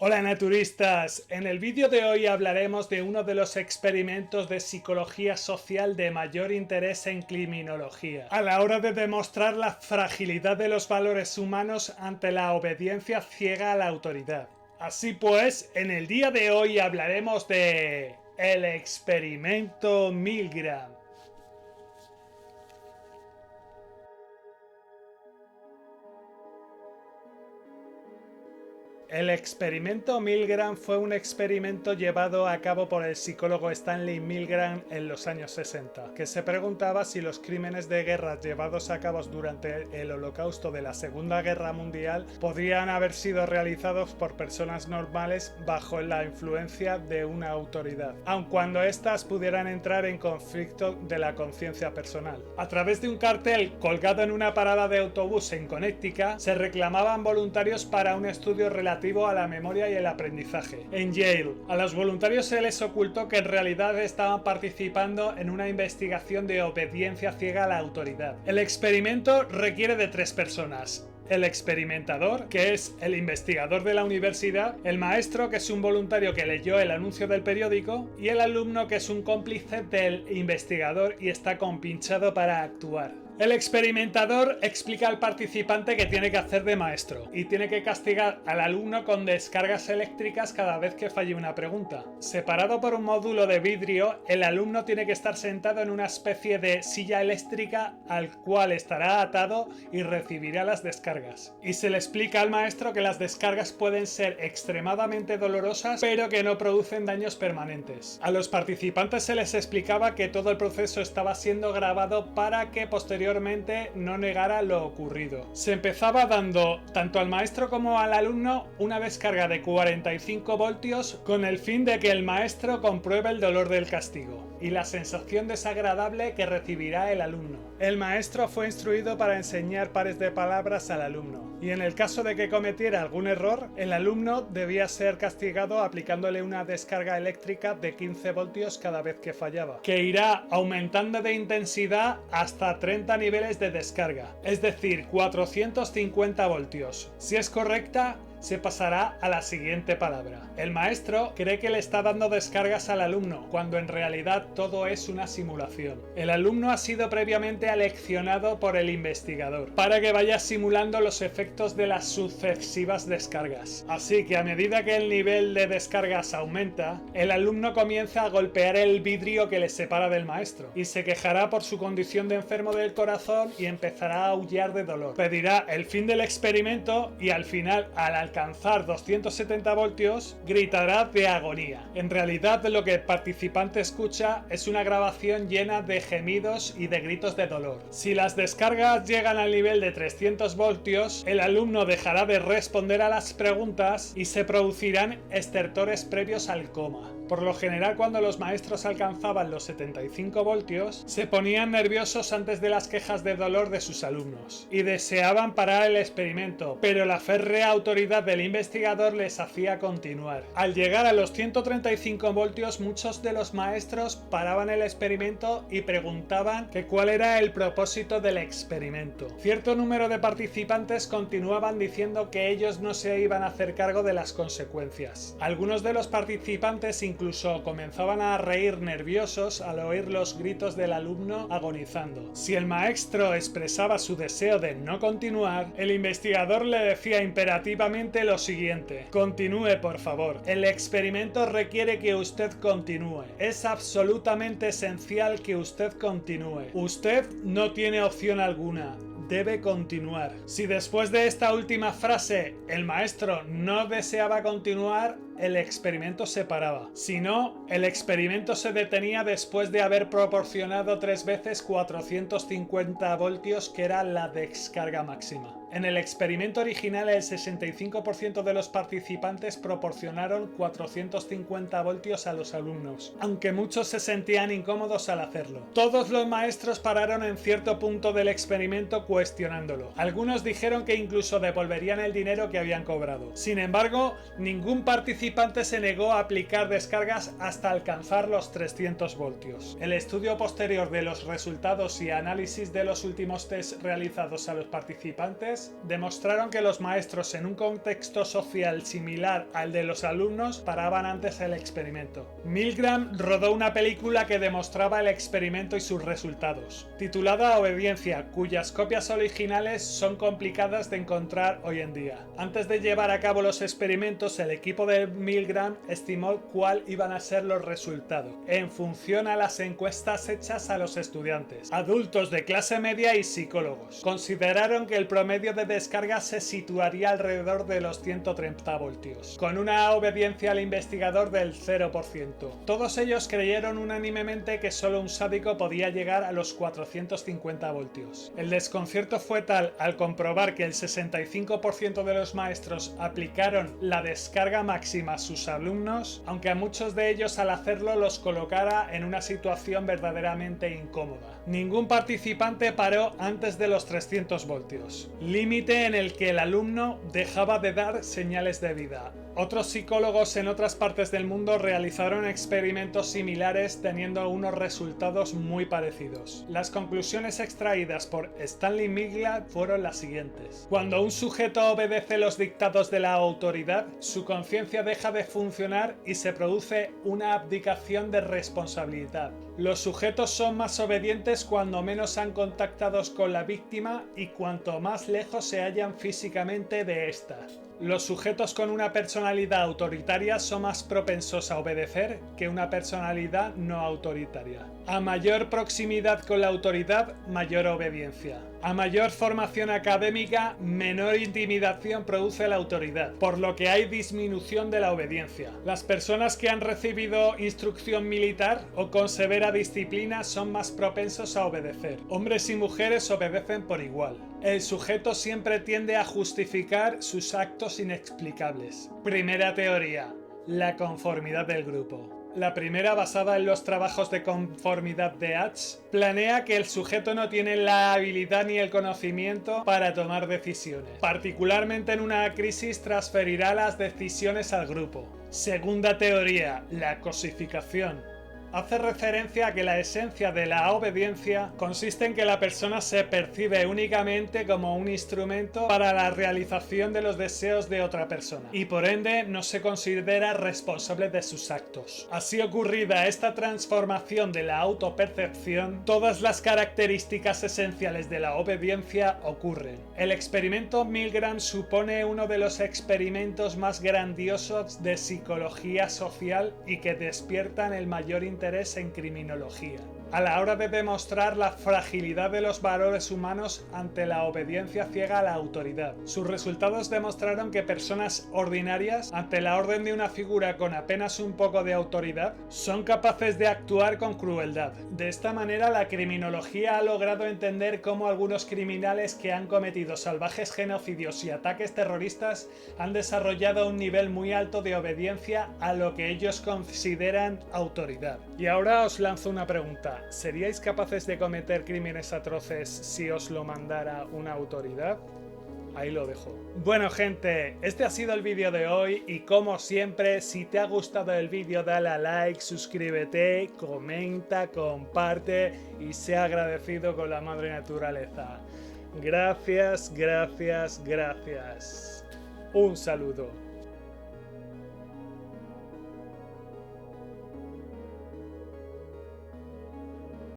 Hola naturistas, en el vídeo de hoy hablaremos de uno de los experimentos de psicología social de mayor interés en criminología, a la hora de demostrar la fragilidad de los valores humanos ante la obediencia ciega a la autoridad. Así pues, en el día de hoy hablaremos de el experimento Milgram. El experimento Milgram fue un experimento llevado a cabo por el psicólogo Stanley Milgram en los años 60, que se preguntaba si los crímenes de guerra llevados a cabo durante el Holocausto de la Segunda Guerra Mundial podrían haber sido realizados por personas normales bajo la influencia de una autoridad, aun cuando éstas pudieran entrar en conflicto de la conciencia personal. A través de un cartel colgado en una parada de autobús en Connecticut, se reclamaban voluntarios para un estudio relativo a la memoria y el aprendizaje. En Yale, a los voluntarios se les ocultó que en realidad estaban participando en una investigación de obediencia ciega a la autoridad. El experimento requiere de 3 personas: el experimentador, que es el investigador de la universidad, el maestro, que es un voluntario que leyó el anuncio del periódico, y el alumno, que es un cómplice del investigador y está compinchado para actuar. El experimentador explica al participante que tiene que hacer de maestro y tiene que castigar al alumno con descargas eléctricas cada vez que falle una pregunta. Separado por un módulo de vidrio, el alumno tiene que estar sentado en una especie de silla eléctrica al cual estará atado y recibirá las descargas. Y se le explica al maestro que las descargas pueden ser extremadamente dolorosas, pero que no producen daños permanentes. A los participantes se les explicaba que todo el proceso estaba siendo grabado para que posteriormente no negara lo ocurrido. Se empezaba dando tanto al maestro como al alumno una descarga de 45 voltios con el fin de que el maestro compruebe el dolor del castigo y la sensación desagradable que recibirá el alumno. El maestro fue instruido para enseñar pares de palabras al alumno, y en el caso de que cometiera algún error, el alumno debía ser castigado aplicándole una descarga eléctrica de 15 voltios cada vez que fallaba, que irá aumentando de intensidad hasta 30 niveles de descarga, es decir, 450 voltios. Si es correcta, se pasará a la siguiente palabra. El maestro cree que le está dando descargas al alumno, cuando en realidad todo es una simulación. El alumno ha sido previamente aleccionado por el investigador para que vaya simulando los efectos de las sucesivas descargas. Así que a medida que el nivel de descargas aumenta, el alumno comienza a golpear el vidrio que le separa del maestro y se quejará por su condición de enfermo del corazón y empezará a aullar de dolor. Pedirá el fin del experimento y al final, al alcanzar 270 voltios, gritará de agonía. En realidad, lo que el participante escucha es una grabación llena de gemidos y de gritos de dolor. Si las descargas llegan al nivel de 300 voltios, el alumno dejará de responder a las preguntas y se producirán estertores previos al coma. Por lo general, cuando los maestros alcanzaban los 75 voltios, se ponían nerviosos antes de las quejas de dolor de sus alumnos y deseaban parar el experimento, pero la férrea autoridad del investigador les hacía continuar. Al llegar a los 135 voltios, muchos de los maestros paraban el experimento y preguntaban que cuál era el propósito del experimento. Cierto número de participantes continuaban diciendo que ellos no se iban a hacer cargo de las consecuencias. Algunos de los participantes incluso comenzaban a reír nerviosos al oír los gritos del alumno agonizando. Si el maestro expresaba su deseo de no continuar, el investigador le decía imperativamente lo siguiente: continúe, por favor. El experimento requiere que usted continúe. Es absolutamente esencial que usted continúe. Usted no tiene opción alguna. Debe continuar. Si después de esta última frase el maestro no deseaba continuar, el experimento se paraba. Si no, el experimento se detenía después de haber proporcionado 3 veces 450 voltios, que era la descarga máxima. En el experimento original, el 65% de los participantes proporcionaron 450 voltios a los alumnos, aunque muchos se sentían incómodos al hacerlo. Todos los maestros pararon en cierto punto del experimento cuestionándolo. Algunos dijeron que incluso devolverían el dinero que habían cobrado. Sin embargo, ningún participante se negó a aplicar descargas hasta alcanzar los 300 voltios. El estudio posterior de los resultados y análisis de los últimos test realizados a los participantes originales. Demostraron que los maestros en un contexto social similar al de los alumnos paraban antes el experimento. Milgram rodó una película que demostraba el experimento y sus resultados, titulada Obediencia, cuyas copias originales son complicadas de encontrar hoy en día. Antes de llevar a cabo los experimentos, el equipo de Milgram estimó cuál iban a ser los resultados, en función a las encuestas hechas a los estudiantes, adultos de clase media y psicólogos. Consideraron que el promedio de descarga se situaría alrededor de los 130 voltios, con una obediencia al investigador del 0%. Todos ellos creyeron unánimemente que solo un sádico podía llegar a los 450 voltios. El desconcierto fue tal al comprobar que el 65% de los maestros aplicaron la descarga máxima a sus alumnos, aunque a muchos de ellos al hacerlo los colocara en una situación verdaderamente incómoda. Ningún participante paró antes de los 300 voltios, límite en el que el alumno dejaba de dar señales de vida. Otros psicólogos en otras partes del mundo realizaron experimentos similares teniendo unos resultados muy parecidos. Las conclusiones extraídas por Stanley Milgram fueron las siguientes. Cuando un sujeto obedece los dictados de la autoridad, su conciencia deja de funcionar y se produce una abdicación de responsabilidad. Los sujetos son más obedientes cuando menos han contactado con la víctima y cuanto más lejos se hallan físicamente de ésta. Los sujetos con una personalidad autoritaria son más propensos a obedecer que una personalidad no autoritaria. A mayor proximidad con la autoridad, mayor obediencia. A mayor formación académica, menor intimidación produce la autoridad, por lo que hay disminución de la obediencia. Las personas que han recibido instrucción militar o con severa disciplina son más propensos a obedecer. Hombres y mujeres obedecen por igual. El sujeto siempre tiende a justificar sus actos inexplicables. Primera teoría: la conformidad del grupo. La primera, basada en los trabajos de conformidad de Hatch, planea que el sujeto no tiene la habilidad ni el conocimiento para tomar decisiones. Particularmente en una crisis, transferirá las decisiones al grupo. Segunda teoría, la cosificación. Hace referencia a que la esencia de la obediencia consiste en que la persona se percibe únicamente como un instrumento para la realización de los deseos de otra persona y por ende no se considera responsable de sus actos. Así ocurrida esta transformación de la autopercepción, todas las características esenciales de la obediencia ocurren. El experimento Milgram supone uno de los experimentos más grandiosos de psicología social y que despiertan el mayor interés en criminología, a la hora de demostrar la fragilidad de los valores humanos ante la obediencia ciega a la autoridad. Sus resultados demostraron que personas ordinarias, ante la orden de una figura con apenas un poco de autoridad, son capaces de actuar con crueldad. De esta manera, la criminología ha logrado entender cómo algunos criminales que han cometido salvajes genocidios y ataques terroristas han desarrollado un nivel muy alto de obediencia a lo que ellos consideran autoridad. Y ahora os lanzo una pregunta. ¿Seríais capaces de cometer crímenes atroces si os lo mandara una autoridad? Ahí lo dejo. Bueno gente, este ha sido el vídeo de hoy y como siempre, si te ha gustado el vídeo dale a like, suscríbete, comenta, comparte y sea agradecido con la madre naturaleza. Gracias, gracias, gracias. Un saludo.